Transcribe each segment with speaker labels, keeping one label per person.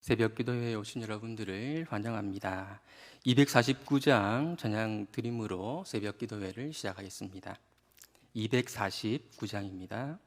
Speaker 1: 새벽 기도회에 오신 여러분들을 환영합니다. 249장 찬양 드림으로 새벽 기도회를 시작하겠습니다. 249장입니다.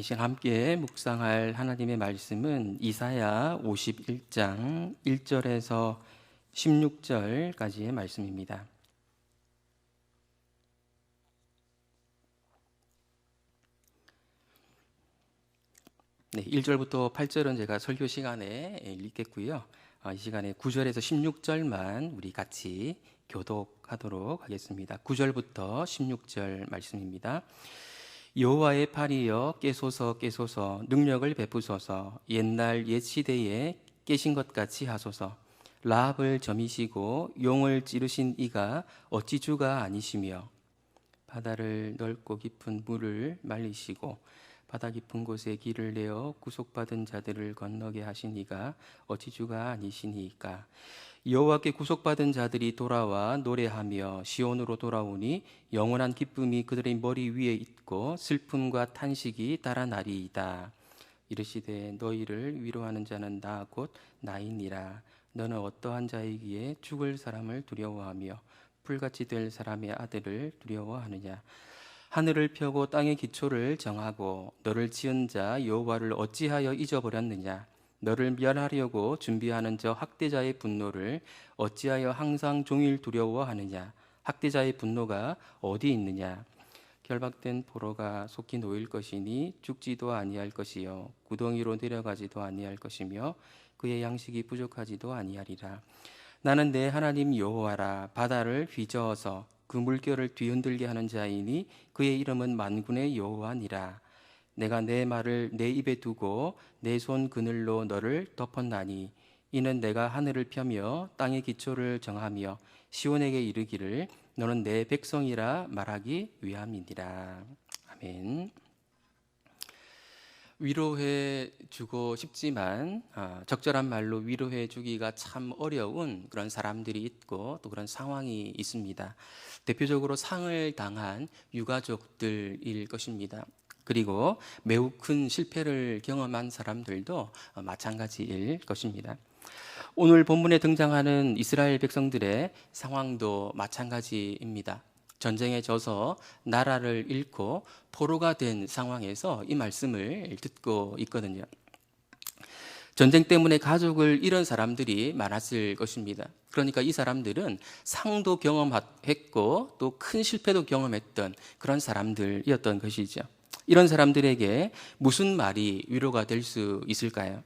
Speaker 1: 이 시간 함께 묵상할 하나님의 말씀은 이사야 51장 1절에서 16절까지의 말씀입니다. 네, 1절부터 8절은 제가 설교 시간에 읽겠고요. 이 시간에 9절에서 16절만 우리 같이 교독하도록 하겠습니다. 9절부터 16절 말씀입니다. 여호와의 팔이여 깨소서 깨소서 능력을 베푸소서 옛날 옛 시대에 깨신 것 같이 하소서. 라합을 점이시고 용을 찌르신 이가 어찌 주가 아니시며 바다를 넓고 깊은 물을 말리시고 바다 깊은 곳에 길을 내어 구속받은 자들을 건너게 하신 이가 어찌 주가 아니시니까. 여호와께 구속받은 자들이 돌아와 노래하며 시온으로 돌아오니 영원한 기쁨이 그들의 머리 위에 있고 슬픔과 탄식이 달아나리이다. 이르시되 너희를 위로하는 자는 나 곧 나이니라. 너는 어떠한 자이기에 죽을 사람을 두려워하며 풀같이 될 사람의 아들을 두려워하느냐. 하늘을 펴고 땅의 기초를 정하고 너를 지은 자 여호와를 어찌하여 잊어버렸느냐. 너를 멸하려고 준비하는 저 학대자의 분노를 어찌하여 항상 종일 두려워하느냐. 학대자의 분노가 어디 있느냐. 결박된 포로가 속히 놓일 것이니 죽지도 아니할 것이요 구덩이로 내려가지도 아니할 것이며 그의 양식이 부족하지도 아니하리라. 나는 내 하나님 여호와라. 바다를 휘저어서 그 물결을 뒤흔들게 하는 자이니 그의 이름은 만군의 여호와니라. 내가 내 말을 내 입에 두고 내 손 그늘로 너를 덮었나니 이는 내가 하늘을 펴며 땅의 기초를 정하며 시온에게 이르기를 너는 내 백성이라 말하기 위함이니라. 아멘. 위로해 주고 싶지만 적절한 말로 위로해 주기가 참 어려운 그런 사람들이 있고 또 그런 상황이 있습니다. 대표적으로 상을 당한 유가족들일 것입니다. 그리고 매우 큰 실패를 경험한 사람들도 마찬가지일 것입니다. 오늘 본문에 등장하는 이스라엘 백성들의 상황도 마찬가지입니다. 전쟁에 져서 나라를 잃고 포로가 된 상황에서 이 말씀을 듣고 있거든요. 전쟁 때문에 가족을 잃은 사람들이 많았을 것입니다. 그러니까 이 사람들은 상도 경험했고 또 큰 실패도 경험했던 그런 사람들이었던 것이죠. 이런 사람들에게 무슨 말이 위로가 될 수 있을까요?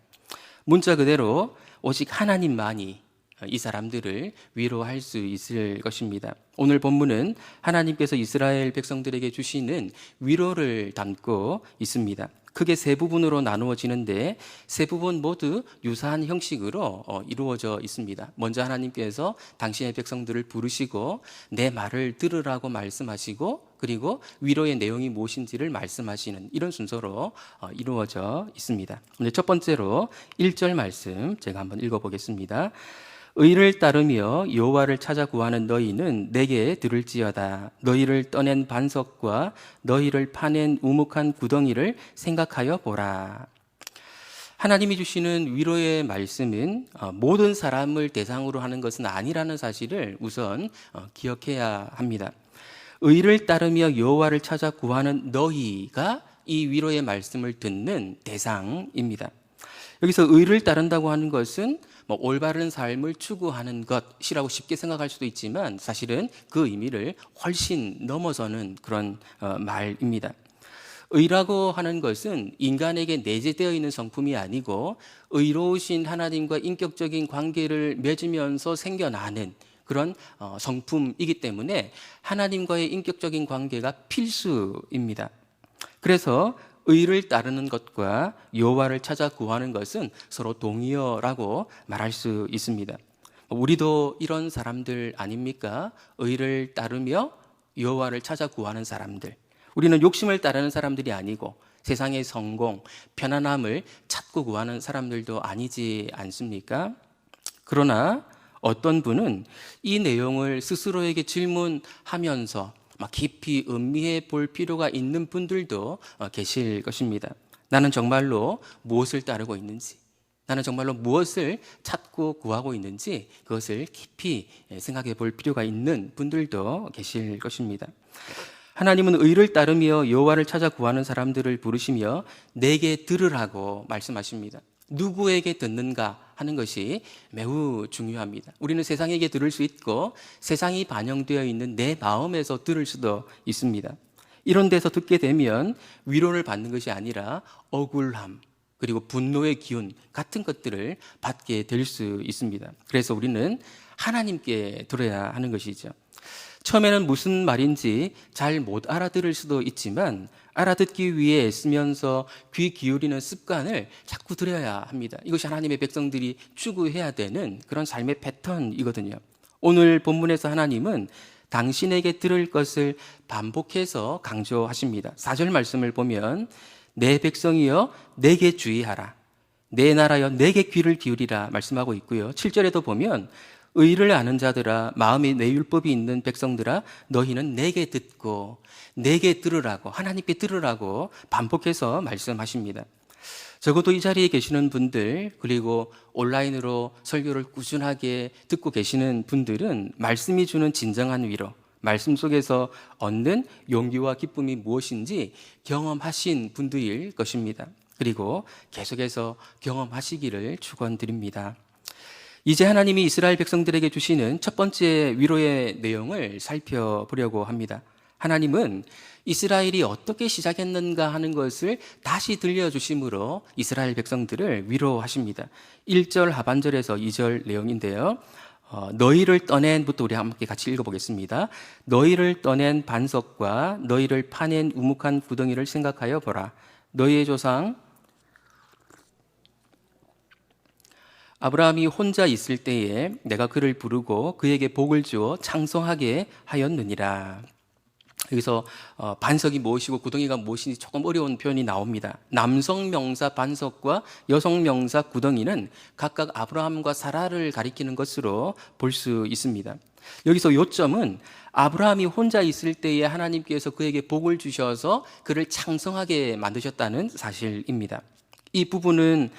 Speaker 1: 문자 그대로 오직 하나님만이 이 사람들을 위로할 수 있을 것입니다. 오늘 본문은 하나님께서 이스라엘 백성들에게 주시는 위로를 담고 있습니다. 크게 세 부분으로 나누어지는데 세 부분 모두 유사한 형식으로 이루어져 있습니다. 먼저 하나님께서 당신의 백성들을 부르시고 내 말을 들으라고 말씀하시고 그리고 위로의 내용이 무엇인지를 말씀하시는 이런 순서로 이루어져 있습니다. 첫 번째로 1절 말씀 제가 한번 읽어보겠습니다. 의를 따르며 여호와를 찾아 구하는 너희는 내게 들을지어다. 너희를 떠낸 반석과 너희를 파낸 우묵한 구덩이를 생각하여 보라. 하나님이 주시는 위로의 말씀은 모든 사람을 대상으로 하는 것은 아니라는 사실을 우선 기억해야 합니다. 의를 따르며 여호와를 찾아 구하는 너희가 이 위로의 말씀을 듣는 대상입니다. 여기서 의를 따른다고 하는 것은 올바른 삶을 추구하는 것이라고 쉽게 생각할 수도 있지만 사실은 그 의미를 훨씬 넘어서는 그런 말입니다. 의라고 하는 것은 인간에게 내재되어 있는 성품이 아니고 의로우신 하나님과 인격적인 관계를 맺으면서 생겨나는 그런 성품이기 때문에 하나님과의 인격적인 관계가 필수입니다. 그래서 의를 따르는 것과 여호와를 찾아 구하는 것은 서로 동의어라고 말할 수 있습니다. 우리도 이런 사람들 아닙니까? 의를 따르며 여호와를 찾아 구하는 사람들. 우리는 욕심을 따르는 사람들이 아니고 세상의 성공, 편안함을 찾고 구하는 사람들도 아니지 않습니까? 그러나 어떤 분은 이 내용을 스스로에게 질문하면서 깊이 음미해 볼 필요가 있는 분들도 계실 것입니다. 나는 정말로 무엇을 따르고 있는지, 나는 정말로 무엇을 찾고 구하고 있는지 그것을 깊이 생각해 볼 필요가 있는 분들도 계실 것입니다. 하나님은 의를 따르며 여호와를 찾아 구하는 사람들을 부르시며 내게 들으라고 말씀하십니다. 누구에게 듣는가 하는 것이 매우 중요합니다. 우리는 세상에게 들을 수 있고 세상이 반영되어 있는 내 마음에서 들을 수도 있습니다. 이런 데서 듣게 되면 위로를 받는 것이 아니라 억울함 그리고 분노의 기운 같은 것들을 받게 될 수 있습니다. 그래서 우리는 하나님께 들어야 하는 것이죠. 처음에는 무슨 말인지 잘 못 알아들을 수도 있지만 알아듣기 위해 애쓰면서 귀 기울이는 습관을 자꾸 들여야 합니다. 이것이 하나님의 백성들이 추구해야 되는 그런 삶의 패턴이거든요. 오늘 본문에서 하나님은 당신에게 들을 것을 반복해서 강조하십니다. 4절 말씀을 보면 내 백성이여 내게 주의하라, 내 나라여 내게 귀를 기울이라 말씀하고 있고요. 7절에도 보면 의를 아는 자들아, 마음에 내 율법이 있는 백성들아, 너희는 내게 듣고 내게 들으라고, 하나님께 들으라고 반복해서 말씀하십니다. 적어도 이 자리에 계시는 분들, 그리고 온라인으로 설교를 꾸준하게 듣고 계시는 분들은 말씀이 주는 진정한 위로, 말씀 속에서 얻는 용기와 기쁨이 무엇인지 경험하신 분들일 것입니다. 그리고 계속해서 경험하시기를 축원드립니다. 이제 하나님이 이스라엘 백성들에게 주시는 첫 번째 위로의 내용을 살펴보려고 합니다. 하나님은 이스라엘이 어떻게 시작했는가 하는 것을 다시 들려주심으로 이스라엘 백성들을 위로하십니다. 1절 하반절에서 2절 내용인데요. 너희를 떠낸부터 우리 함께 같이 읽어보겠습니다. 너희를 떠낸 반석과 너희를 파낸 우묵한 구덩이를 생각하여 보라. 너희의 조상 아브라함이 혼자 있을 때에 내가 그를 부르고 그에게 복을 주어 창성하게 하였느니라. 여기서 반석이 무엇이고 구덩이가 무엇인지 조금 어려운 표현이 나옵니다. 남성 명사 반석과 여성 명사 구덩이는 각각 아브라함과 사라를 가리키는 것으로 볼 수 있습니다. 여기서 요점은 아브라함이 혼자 있을 때에 하나님께서 그에게 복을 주셔서 그를 창성하게 만드셨다는 사실입니다. 이 부분은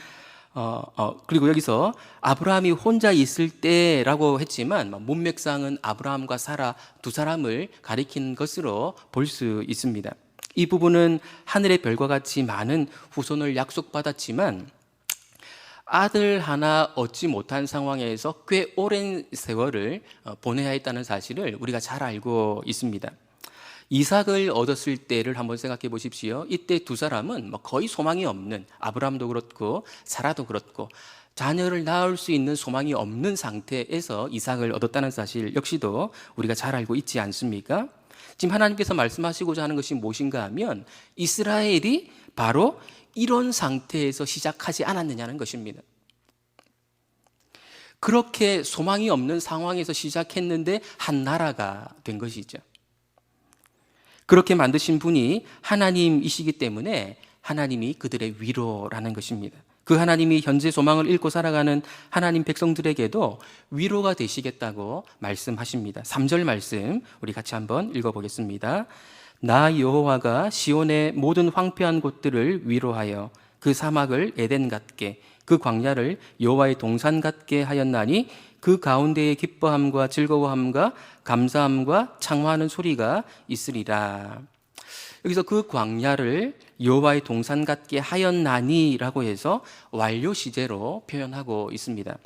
Speaker 1: 그리고 여기서 아브라함이 혼자 있을 때라고 했지만 문맥상은 아브라함과 사라 두 사람을 가리키는 것으로 볼 수 있습니다. 이 부분은 하늘의 별과 같이 많은 후손을 약속받았지만 아들 하나 얻지 못한 상황에서 꽤 오랜 세월을 보내야 했다는 사실을 우리가 잘 알고 있습니다. 이삭을 얻었을 때를 한번 생각해 보십시오. 이때 두 사람은 거의 소망이 없는, 아브라함도 그렇고 사라도 그렇고 자녀를 낳을 수 있는 소망이 없는 상태에서 이삭을 얻었다는 사실 역시도 우리가 잘 알고 있지 않습니까? 지금 하나님께서 말씀하시고자 하는 것이 무엇인가 하면 이스라엘이 바로 이런 상태에서 시작하지 않았느냐는 것입니다. 그렇게 소망이 없는 상황에서 시작했는데 한 나라가 된 것이죠. 그렇게 만드신 분이 하나님이시기 때문에 하나님이 그들의 위로라는 것입니다. 그 하나님이 현재 소망을 잃고 살아가는 하나님 백성들에게도 위로가 되시겠다고 말씀하십니다. 3절 말씀 우리 같이 한번 읽어보겠습니다. 나 여호와가 시온의 모든 황폐한 곳들을 위로하여 그 사막을 에덴 같게 그 광야를 여호와의 동산 같게 하였나니 그 가운데에 기뻐함과 즐거워함과 감사함과 창화하는 소리가 있으리라. 여기서 그 광야를 여호와의 동산 같게 하였나니라고 해서 완료 시제로 표현하고 있습니다.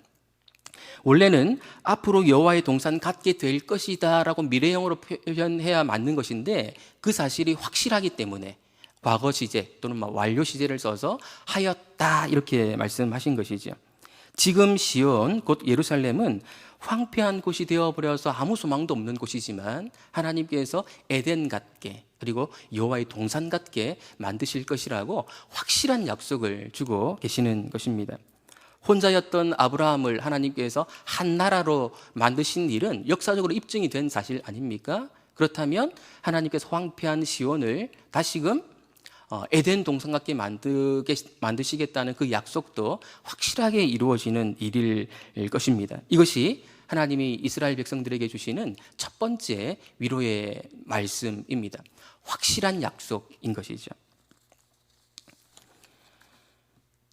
Speaker 1: 원래는 앞으로 여호와의 동산 같게 될 것이다라고 미래형으로 표현해야 맞는 것인데 그 사실이 확실하기 때문에 과거 시제 또는 완료 시제를 써서 하였다 이렇게 말씀하신 것이죠. 지금 시온 곧 예루살렘은 황폐한 곳이 되어버려서 아무 소망도 없는 곳이지만 하나님께서 에덴 같게 그리고 여호와의 동산 같게 만드실 것이라고 확실한 약속을 주고 계시는 것입니다. 혼자였던 아브라함을 하나님께서 한 나라로 만드신 일은 역사적으로 입증이 된 사실 아닙니까? 그렇다면 하나님께서 황폐한 시온을 다시금 에덴 동산 같게 만드시겠다는 그 약속도 확실하게 이루어지는 일일 것입니다. 이것이 하나님이 이스라엘 백성들에게 주시는 첫 번째 위로의 말씀입니다. 확실한 약속인 것이죠.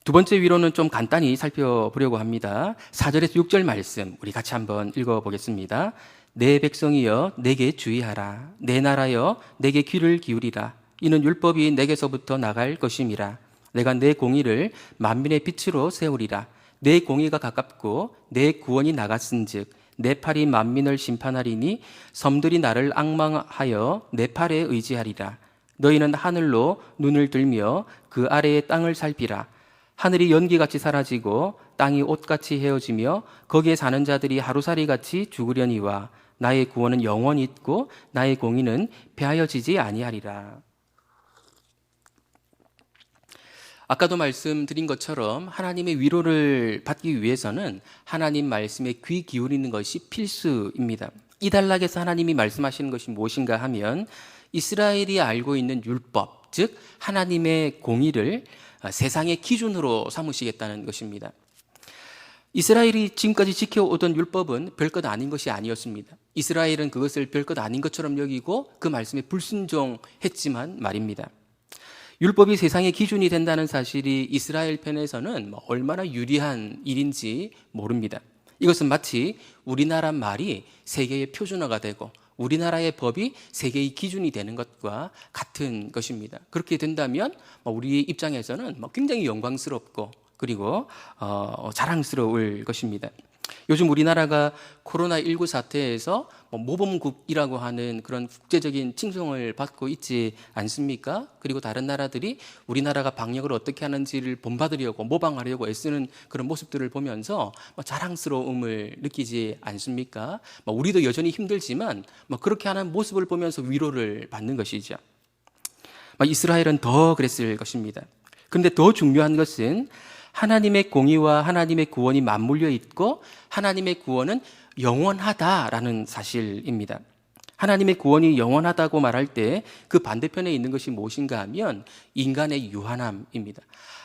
Speaker 1: 두 번째 위로는 좀 간단히 살펴보려고 합니다. 4절에서 6절 말씀 우리 같이 한번 읽어보겠습니다. 내 백성이여 내게 주의하라. 내 나라여 내게 귀를 기울이라. 이는 율법이 내게서부터 나갈 것임이라. 내가 내 공의를 만민의 빛으로 세우리라. 내 공의가 가깝고 내 구원이 나갔은즉 내 팔이 만민을 심판하리니 섬들이 나를 앙망하여 내 팔에 의지하리라. 너희는 하늘로 눈을 들며 그 아래의 땅을 살피라. 하늘이 연기같이 사라지고 땅이 옷같이 헤어지며 거기에 사는 자들이 하루살이같이 죽으려니와 나의 구원은 영원히 있고 나의 공의는 배하여지지 아니하리라. 아까도 말씀드린 것처럼 하나님의 위로를 받기 위해서는 하나님 말씀에 귀 기울이는 것이 필수입니다. 이 단락에서 하나님이 말씀하시는 것이 무엇인가 하면 이스라엘이 알고 있는 율법, 즉 하나님의 공의를 세상의 기준으로 삼으시겠다는 것입니다. 이스라엘이 지금까지 지켜오던 율법은 별것 아닌 것이 아니었습니다. 이스라엘은 그것을 별것 아닌 것처럼 여기고 그 말씀에 불순종했지만 말입니다. 율법이 세상의 기준이 된다는 사실이 이스라엘 편에서는 얼마나 유리한 일인지 모릅니다. 이것은 마치 우리나라 말이 세계의 표준어가 되고 우리나라의 법이 세계의 기준이 되는 것과 같은 것입니다. 그렇게 된다면 우리 입장에서는 굉장히 영광스럽고 그리고 자랑스러울 것입니다. 요즘 우리나라가 코로나19 사태에서 모범국이라고 하는 그런 국제적인 칭송을 받고 있지 않습니까? 그리고 다른 나라들이 우리나라가 방역을 어떻게 하는지를 본받으려고 모방하려고 애쓰는 그런 모습들을 보면서 자랑스러움을 느끼지 않습니까? 우리도 여전히 힘들지만 그렇게 하는 모습을 보면서 위로를 받는 것이죠. 이스라엘은 더 그랬을 것입니다. 그런데 더 중요한 것은 하나님의 공의와 하나님의 구원이 맞물려 있고 하나님의 구원은 영원하다라는 사실입니다. 하나님의 구원이 영원하다고 말할 때 그 반대편에 있는 것이 무엇인가 하면 인간의 유한함입니다.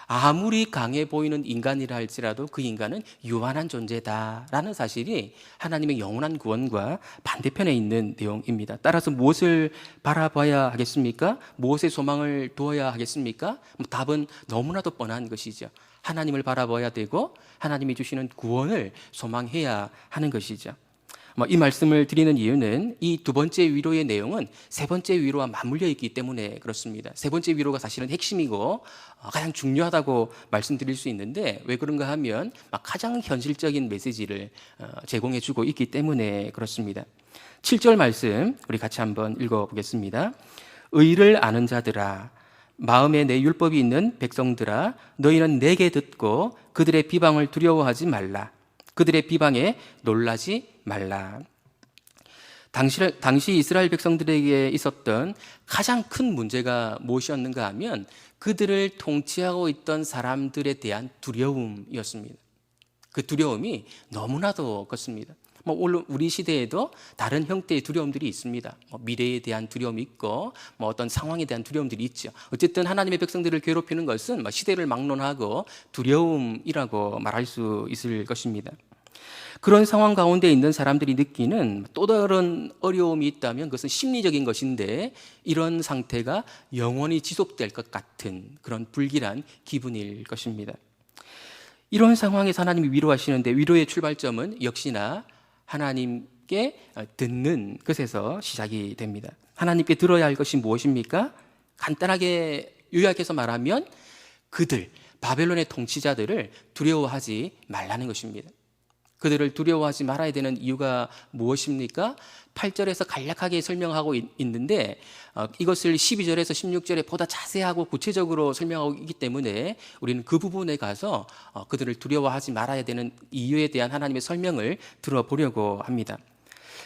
Speaker 1: 아무리 강해 보이는 인간이라 할지라도 그 인간은 유한한 존재다라는 사실이 하나님의 영원한 구원과 반대편에 있는 내용입니다. 따라서 무엇을 바라봐야 하겠습니까? 무엇에 소망을 두어야 하겠습니까? 답은 너무나도 뻔한 것이죠. 하나님을 바라봐야 되고 하나님이 주시는 구원을 소망해야 하는 것이죠. 이 말씀을 드리는 이유는 이 두 번째 위로의 내용은 세 번째 위로와 맞물려 있기 때문에 그렇습니다. 세 번째 위로가 사실은 핵심이고 가장 중요하다고 말씀드릴 수 있는데 왜 그런가 하면 가장 현실적인 메시지를 제공해 주고 있기 때문에 그렇습니다. 7절 말씀 우리 같이 한번 읽어보겠습니다. 의를 아는 자들아, 마음에 내 율법이 있는 백성들아, 너희는 내게 듣고 그들의 비방을 두려워하지 말라. 그들의 비방에 놀라지 말라. 당시 이스라엘 백성들에게 있었던 가장 큰 문제가 무엇이었는가 하면 그들을 통치하고 있던 사람들에 대한 두려움이었습니다. 그 두려움이 너무나도 컸습니다. 물론 우리 시대에도 다른 형태의 두려움들이 있습니다. 미래에 대한 두려움이 있고 어떤 상황에 대한 두려움들이 있죠. 어쨌든 하나님의 백성들을 괴롭히는 것은 시대를 막론하고 두려움이라고 말할 수 있을 것입니다. 그런 상황 가운데 있는 사람들이 느끼는 또 다른 어려움이 있다면 그것은 심리적인 것인데 이런 상태가 영원히 지속될 것 같은 그런 불길한 기분일 것입니다. 이런 상황에서 하나님이 위로하시는데 위로의 출발점은 역시나 하나님께 듣는 것에서 시작이 됩니다. 하나님께 들어야 할 것이 무엇입니까? 간단하게 요약해서 말하면 그들, 바벨론의 통치자들을 두려워하지 말라는 것입니다. 그들을 두려워하지 말아야 되는 이유가 무엇입니까? 8절에서 간략하게 설명하고 있는데 이것을 12절에서 16절에 보다 자세하고 구체적으로 설명하고 있기 때문에 우리는 그 부분에 가서 그들을 두려워하지 말아야 되는 이유에 대한 하나님의 설명을 들어보려고 합니다.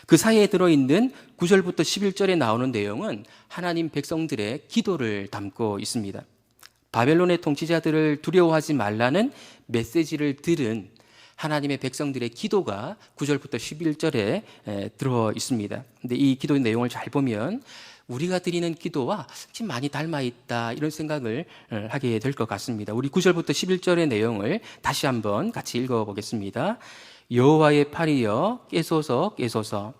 Speaker 1: 그 사이에 들어있는 9절부터 11절에 나오는 내용은 하나님 백성들의 기도를 담고 있습니다. 바벨론의 통치자들을 두려워하지 말라는 메시지를 들은 하나님의 백성들의 기도가 9절부터 11절에 들어 있습니다. 근데 이 기도의 내용을 잘 보면 우리가 드리는 기도와 좀 많이 닮아 있다 이런 생각을 하게 될 것 같습니다. 우리 9절부터 11절의 내용을 다시 한번 같이 읽어보겠습니다. 여호와의 팔이여 깨소서 깨소서.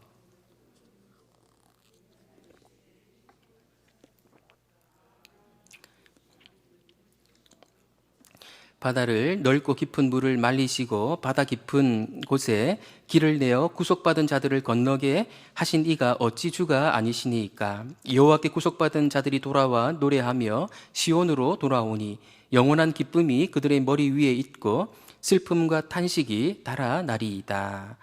Speaker 1: 바다를 넓고 깊은 물을 말리시고 바다 깊은 곳에 길을 내어 구속받은 자들을 건너게 하신 이가 어찌 주가 아니시니이까. 여호와께 구속받은 자들이 돌아와 노래하며 시온으로 돌아오니 영원한 기쁨이 그들의 머리 위에 있고 슬픔과 탄식이 달아나리이다.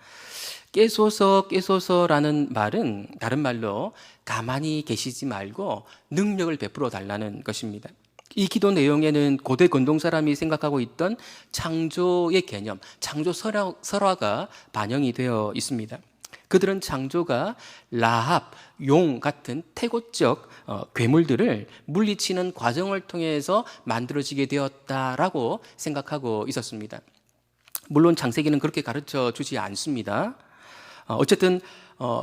Speaker 1: 깨소서 깨소서라는 말은 다른 말로 가만히 계시지 말고 능력을 베풀어 달라는 것입니다. 이 기도 내용에는 고대 근동 사람이 생각하고 있던 창조의 개념, 창조 설화가 반영이 되어 있습니다. 그들은 창조가 라합, 용 같은 태고적 괴물들을 물리치는 과정을 통해서 만들어지게 되었다라고 생각하고 있었습니다. 물론 창세기는 그렇게 가르쳐 주지 않습니다. 어쨌든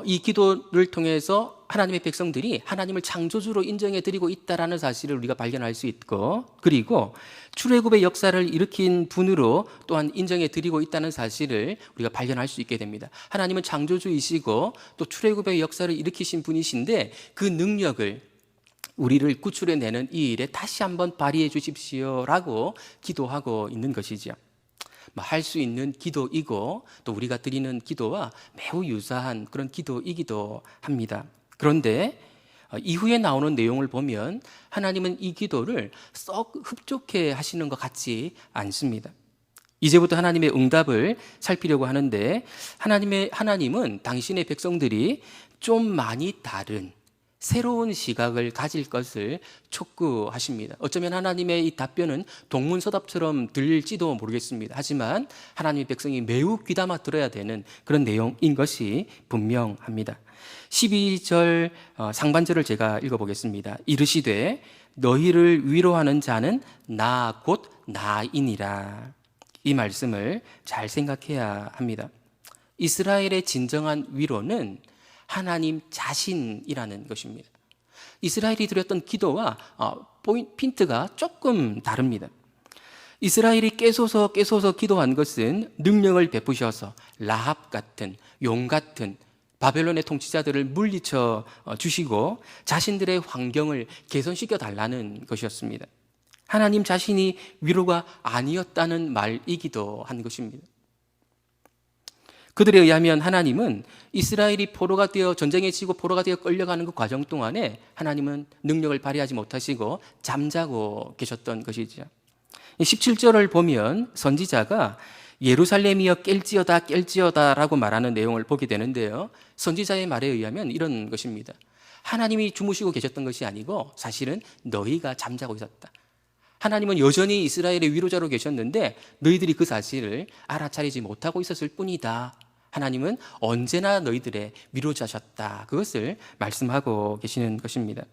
Speaker 1: 이 기도를 통해서 하나님의 백성들이 하나님을 창조주로 인정해 드리고 있다라는 사실을 우리가 발견할 수 있고, 그리고 출애굽의 역사를 일으킨 분으로 또한 인정해 드리고 있다는 사실을 우리가 발견할 수 있게 됩니다. 하나님은 창조주이시고 또 출애굽의 역사를 일으키신 분이신데 그 능력을 우리를 구출해내는 이 일에 다시 한번 발휘해 주십시오라고 기도하고 있는 것이죠. 할 수 있는 기도이고 또 우리가 드리는 기도와 매우 유사한 그런 기도이기도 합니다. 그런데 이후에 나오는 내용을 보면 하나님은 이 기도를 썩 흡족해 하시는 것 같지 않습니다. 이제부터 하나님의 응답을 살피려고 하는데 하나님은 당신의 백성들이 좀 많이 다른 새로운 시각을 가질 것을 촉구하십니다. 어쩌면 하나님의 이 답변은 동문서답처럼 들릴지도 모르겠습니다. 하지만 하나님의 백성이 매우 귀담아 들어야 되는 그런 내용인 것이 분명합니다. 12절 상반절을 제가 읽어보겠습니다. 이르시되 너희를 위로하는 자는 나 곧 나이니라. 이 말씀을 잘 생각해야 합니다. 이스라엘의 진정한 위로는 하나님 자신이라는 것입니다. 이스라엘이 드렸던 기도와 핀트가 조금 다릅니다. 이스라엘이 깨소서 기도한 것은 능력을 베푸셔서 라합 같은 용 같은 바벨론의 통치자들을 물리쳐 주시고 자신들의 환경을 개선시켜 달라는 것이었습니다. 하나님 자신이 위로가 아니었다는 말이기도 한 것입니다. 그들에 의하면 하나님은 이스라엘이 포로가 되어 전쟁에 지고 포로가 되어 끌려가는 그 과정 동안에 하나님은 능력을 발휘하지 못하시고 잠자고 계셨던 것이죠. 17절을 보면 선지자가 예루살렘이여 깰지어다 라고 말하는 내용을 보게 되는데요. 선지자의 말에 의하면 이런 것입니다. 하나님이 주무시고 계셨던 것이 아니고 사실은 너희가 잠자고 있었다. 하나님은 여전히 이스라엘의 위로자로 계셨는데 너희들이 그 사실을 알아차리지 못하고 있었을 뿐이다. 하나님은 언제나 너희들의 위로자셨다. 그것을 말씀하고 계시는 것입니다.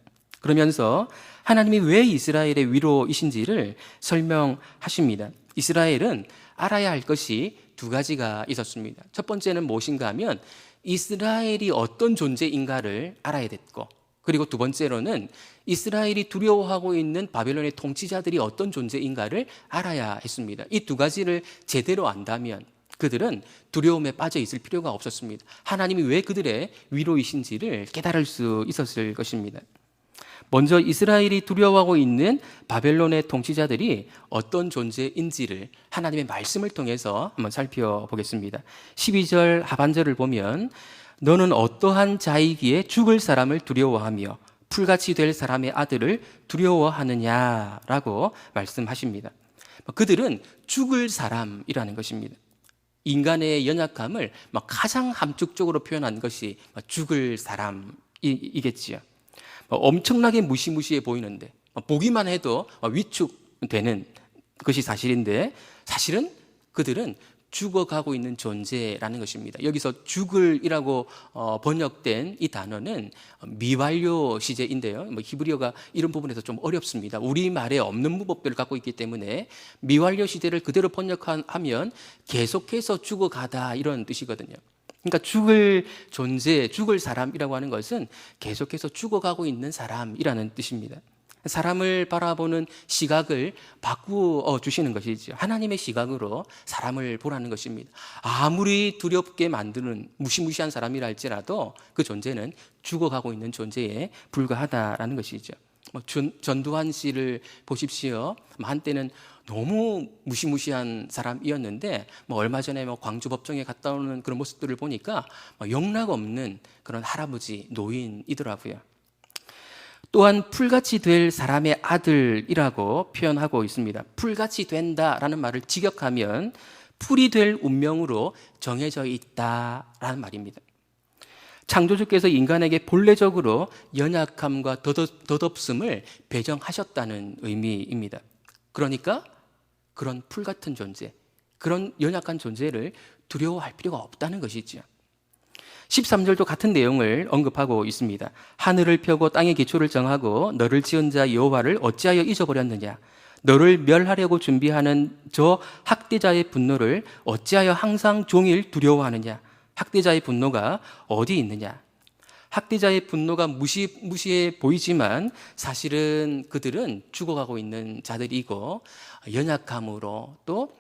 Speaker 1: 그러면서 하나님이 왜 이스라엘의 위로이신지를 설명하십니다. 이스라엘은 알아야 할 것이 두 가지가 있었습니다. 첫 번째는 무엇인가 하면 이스라엘이 어떤 존재인가를 알아야 됐고, 그리고 두 번째로는 이스라엘이 두려워하고 있는 바벨론의 통치자들이 어떤 존재인가를 알아야 했습니다. 이 두 가지를 제대로 안다면 그들은 두려움에 빠져 있을 필요가 없었습니다. 하나님이 왜 그들의 위로이신지를 깨달을 수 있었을 것입니다. 먼저 이스라엘이 두려워하고 있는 바벨론의 통치자들이 어떤 존재인지를 하나님의 말씀을 통해서 한번 살펴보겠습니다. 12절 하반절을 보면 너는 어떠한 자이기에 죽을 사람을 두려워하며 풀같이 될 사람의 아들을 두려워하느냐라고 말씀하십니다. 그들은 죽을 사람이라는 것입니다. 인간의 연약함을 가장 함축적으로 표현한 것이 죽을 사람이겠지요. 엄청나게 무시무시해 보이는데 보기만 해도 위축되는 것이 사실인데 사실은 그들은 죽어가고 있는 존재라는 것입니다. 여기서 죽을이라고 번역된 이 단어는 미완료 시제인데요. 히브리어가 이런 부분에서 좀 어렵습니다. 우리말에 없는 문법들을 갖고 있기 때문에 미완료 시제를 그대로 번역하면 계속해서 죽어가다 이런 뜻이거든요. 그러니까 죽을 존재, 죽을 사람이라고 하는 것은 계속해서 죽어가고 있는 사람이라는 뜻입니다. 사람을 바라보는 시각을 바꾸어 주시는 것이죠. 하나님의 시각으로 사람을 보라는 것입니다. 아무리 두렵게 만드는 무시무시한 사람이라 할지라도 그 존재는 죽어가고 있는 존재에 불과하다라는 것이죠. 전두환 씨를 보십시오. 한때는 너무 무시무시한 사람이었는데 얼마 전에 광주 법정에 갔다 오는 그런 모습들을 보니까 영락 없는 그런 할아버지 노인이더라고요. 또한 풀같이 될 사람의 아들이라고 표현하고 있습니다. 풀같이 된다라는 말을 직역하면 풀이 될 운명으로 정해져 있다라는 말입니다. 창조주께서 인간에게 본래적으로 연약함과 덧없음을 배정하셨다는 의미입니다. 그러니까 그런 풀 같은 존재, 그런 연약한 존재를 두려워할 필요가 없다는 것이죠. 13절도 같은 내용을 언급하고 있습니다. 하늘을 펴고 땅의 기초를 정하고 너를 지은 자 여호와를 어찌하여 잊어버렸느냐? 너를 멸하려고 준비하는 저 학대자의 분노를 어찌하여 항상 종일 두려워하느냐? 학대자의 분노가 어디 있느냐? 학대자의 분노가 무시해 보이지만 사실은 그들은 죽어가고 있는 자들이고 연약함으로 또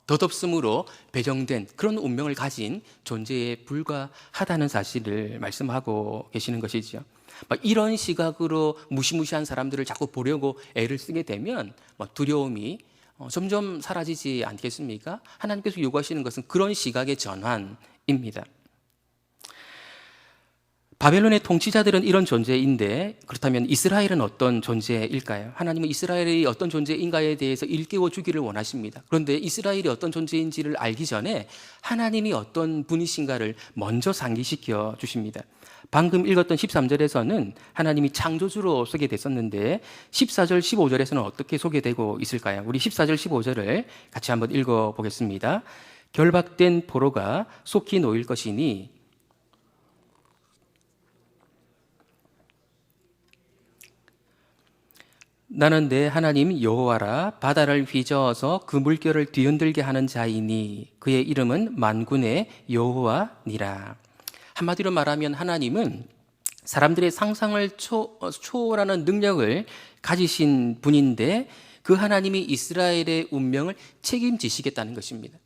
Speaker 1: 덧없음으로 배정된 그런 운명을 가진 존재에 불과하다는 사실을 말씀하고 계시는 것이죠. 이런 시각으로 무시무시한 사람들을 자꾸 보려고 애를 쓰게 되면 두려움이 점점 사라지지 않겠습니까? 하나님께서 요구하시는 것은 그런 시각의 전환입니다. 바벨론의 통치자들은 이런 존재인데 그렇다면 이스라엘은 어떤 존재일까요? 하나님은 이스라엘이 어떤 존재인가에 대해서 일깨워 주기를 원하십니다. 그런데 이스라엘이 어떤 존재인지를 알기 전에 하나님이 어떤 분이신가를 먼저 상기시켜 주십니다. 방금 읽었던 13절에서는 하나님이 창조주로 소개됐었는데 14절, 15절에서는 어떻게 소개되고 있을까요? 우리 14절, 15절을 같이 한번 읽어보겠습니다. 결박된 포로가 속히 놓일 것이니 나는 내 하나님 여호와라. 바다를 휘저어서 그 물결을 뒤흔들게 하는 자이니 그의 이름은 만군의 여호와니라. 한마디로 말하면 하나님은 사람들의 상상을 초월하는 능력을 가지신 분인데 그 하나님이 이스라엘의 운명을 책임지시겠다는 것입니다.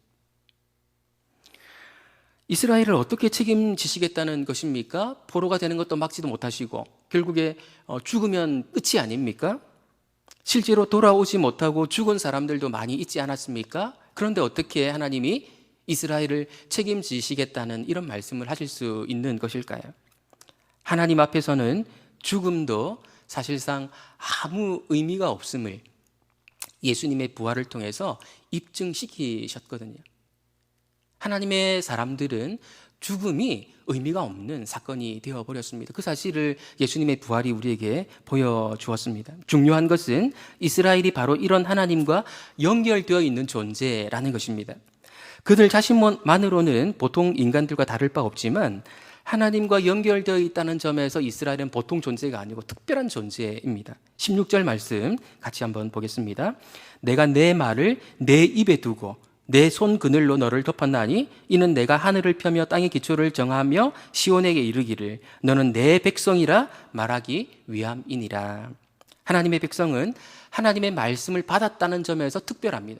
Speaker 1: 이스라엘을 어떻게 책임지시겠다는 것입니까? 포로가 되는 것도 막지도 못하시고 결국에 죽으면 끝이 아닙니까? 실제로 돌아오지 못하고 죽은 사람들도 많이 있지 않았습니까? 그런데 어떻게 하나님이 이스라엘을 책임지시겠다는 이런 말씀을 하실 수 있는 것일까요? 하나님 앞에서는 죽음도 사실상 아무 의미가 없음을 예수님의 부활을 통해서 입증시키셨거든요. 하나님의 사람들은 죽음이 의미가 없는 사건이 되어버렸습니다. 그 사실을 예수님의 부활이 우리에게 보여주었습니다. 중요한 것은 이스라엘이 바로 이런 하나님과 연결되어 있는 존재라는 것입니다. 그들 자신만으로는 보통 인간들과 다를 바 없지만 하나님과 연결되어 있다는 점에서 이스라엘은 보통 존재가 아니고 특별한 존재입니다. 16절 말씀 같이 한번 보겠습니다. 내가 내 말을 내 입에 두고 내 손 그늘로 너를 덮었나니 이는 내가 하늘을 펴며 땅의 기초를 정하며 시온에게 이르기를 너는 내 백성이라 말하기 위함이니라. 하나님의 백성은 하나님의 말씀을 받았다는 점에서 특별합니다.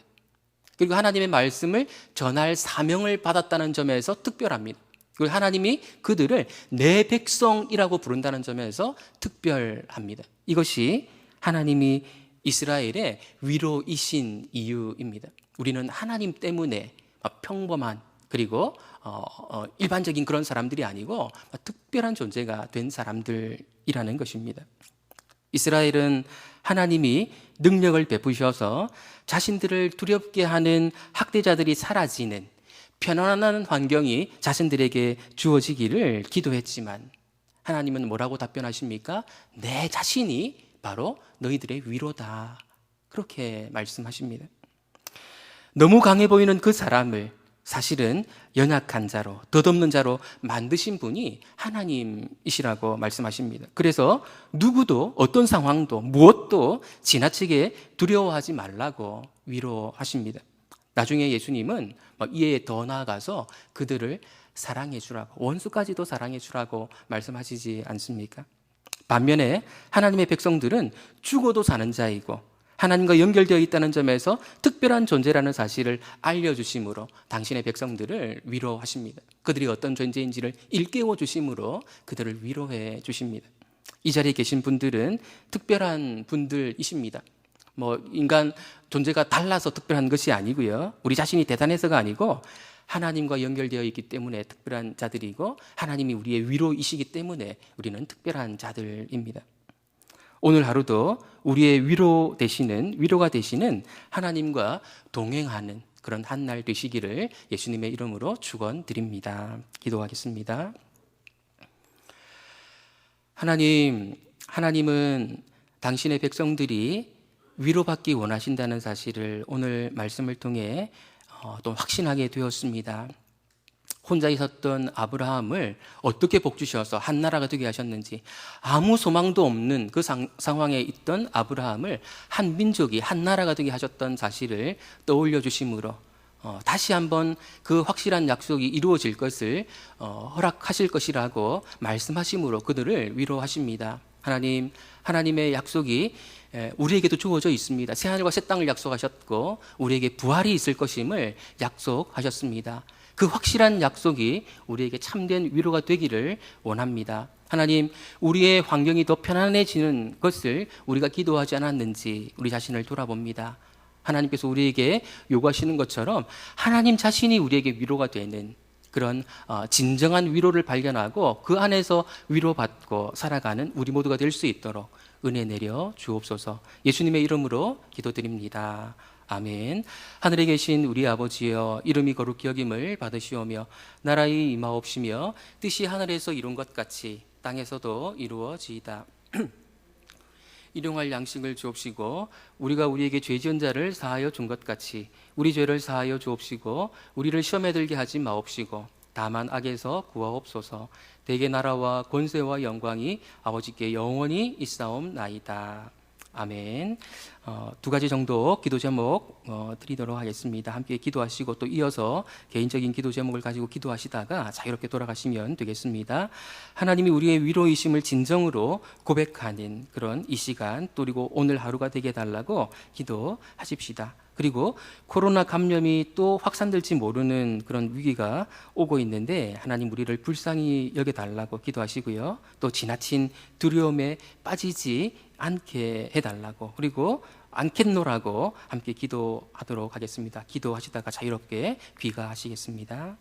Speaker 1: 그리고 하나님의 말씀을 전할 사명을 받았다는 점에서 특별합니다. 그리고 하나님이 그들을 내 백성이라고 부른다는 점에서 특별합니다. 이것이 하나님이 이스라엘의 위로이신 이유입니다. 우리는 하나님 때문에 평범한 그리고 일반적인 그런 사람들이 아니고 특별한 존재가 된 사람들이라는 것입니다. 이스라엘은 하나님이 능력을 베푸셔서 자신들을 두렵게 하는 학대자들이 사라지는 편안한 환경이 자신들에게 주어지기를 기도했지만 하나님은 뭐라고 답변하십니까? 내 자신이 바로 너희들의 위로다. 그렇게 말씀하십니다. 너무 강해 보이는 그 사람을 사실은 연약한 자로, 덧없는 자로 만드신 분이 하나님이시라고 말씀하십니다. 그래서 누구도 어떤 상황도 무엇도 지나치게 두려워하지 말라고 위로하십니다. 나중에 예수님은 이에 더 나아가서 그들을 사랑해 주라고, 원수까지도 사랑해 주라고 말씀하시지 않습니까? 반면에 하나님의 백성들은 죽어도 사는 자이고 하나님과 연결되어 있다는 점에서 특별한 존재라는 사실을 알려주심으로 당신의 백성들을 위로하십니다. 그들이 어떤 존재인지를 일깨워 주심으로 그들을 위로해 주십니다. 이 자리에 계신 분들은 특별한 분들이십니다. 인간 존재가 달라서 특별한 것이 아니고요. 우리 자신이 대단해서가 아니고 하나님과 연결되어 있기 때문에 특별한 자들이고 하나님이 우리의 위로이시기 때문에 우리는 특별한 자들입니다. 오늘 하루도 우리의 위로가 되시는 하나님과 동행하는 그런 한 날 되시기를 예수님의 이름으로 축원드립니다. 기도하겠습니다. 하나님은 당신의 백성들이 위로받기 원하신다는 사실을 오늘 말씀을 통해 또 확신하게 되었습니다. 혼자 있었던 아브라함을 어떻게 복주셔서 한 나라가 되게 하셨는지, 아무 소망도 없는 그 상황에 있던 아브라함을 한 민족이 한 나라가 되게 하셨던 사실을 떠올려 주심으로 다시 한번 그 확실한 약속이 이루어질 것을 허락하실 것이라고 말씀하심으로 그들을 위로하십니다. 하나님의 약속이 우리에게도 주어져 있습니다. 새하늘과 새 땅을 약속하셨고 우리에게 부활이 있을 것임을 약속하셨습니다. 그 확실한 약속이 우리에게 참된 위로가 되기를 원합니다. 하나님, 우리의 환경이 더 편안해지는 것을 우리가 기도하지 않았는지 우리 자신을 돌아봅니다. 하나님께서 우리에게 요구하시는 것처럼 하나님 자신이 우리에게 위로가 되는 그런 진정한 위로를 발견하고 그 안에서 위로받고 살아가는 우리 모두가 될 수 있도록 은혜 내려 주옵소서. 예수님의 이름으로 기도드립니다. 아멘. 하늘에 계신 우리 아버지여, 이름이 거룩히 여김을 받으시오며 나라의 임하옵시며 뜻이 하늘에서 이룬 것 같이 땅에서도 이루어지이다. 일용할 양식을 주옵시고 우리가 우리에게 죄 지은 자를 사하여 준 것 같이 우리 죄를 사하여 주옵시고 우리를 시험에 들게 하지 마옵시고 다만 악에서 구하옵소서. 대개 나라와 권세와 영광이 아버지께 영원히 있사옵나이다. 아멘. 두 가지 정도 기도 제목 드리도록 하겠습니다. 함께 기도하시고 또 이어서 개인적인 기도 제목을 가지고 기도하시다가 자유롭게 돌아가시면 되겠습니다. 하나님이 우리의 위로이심을 진정으로 고백하는 그런 이 시간, 또 그리고 오늘 하루가 되게 해달라고 기도하십시다. 그리고 코로나 감염이 또 확산될지 모르는 그런 위기가 오고 있는데 하나님 우리를 불쌍히 여겨달라고 기도하시고요. 또 지나친 두려움에 빠지지 않게 해달라고, 그리고 않겠노라고 함께 기도하도록 하겠습니다. 기도하시다가 자유롭게 귀가하시겠습니다.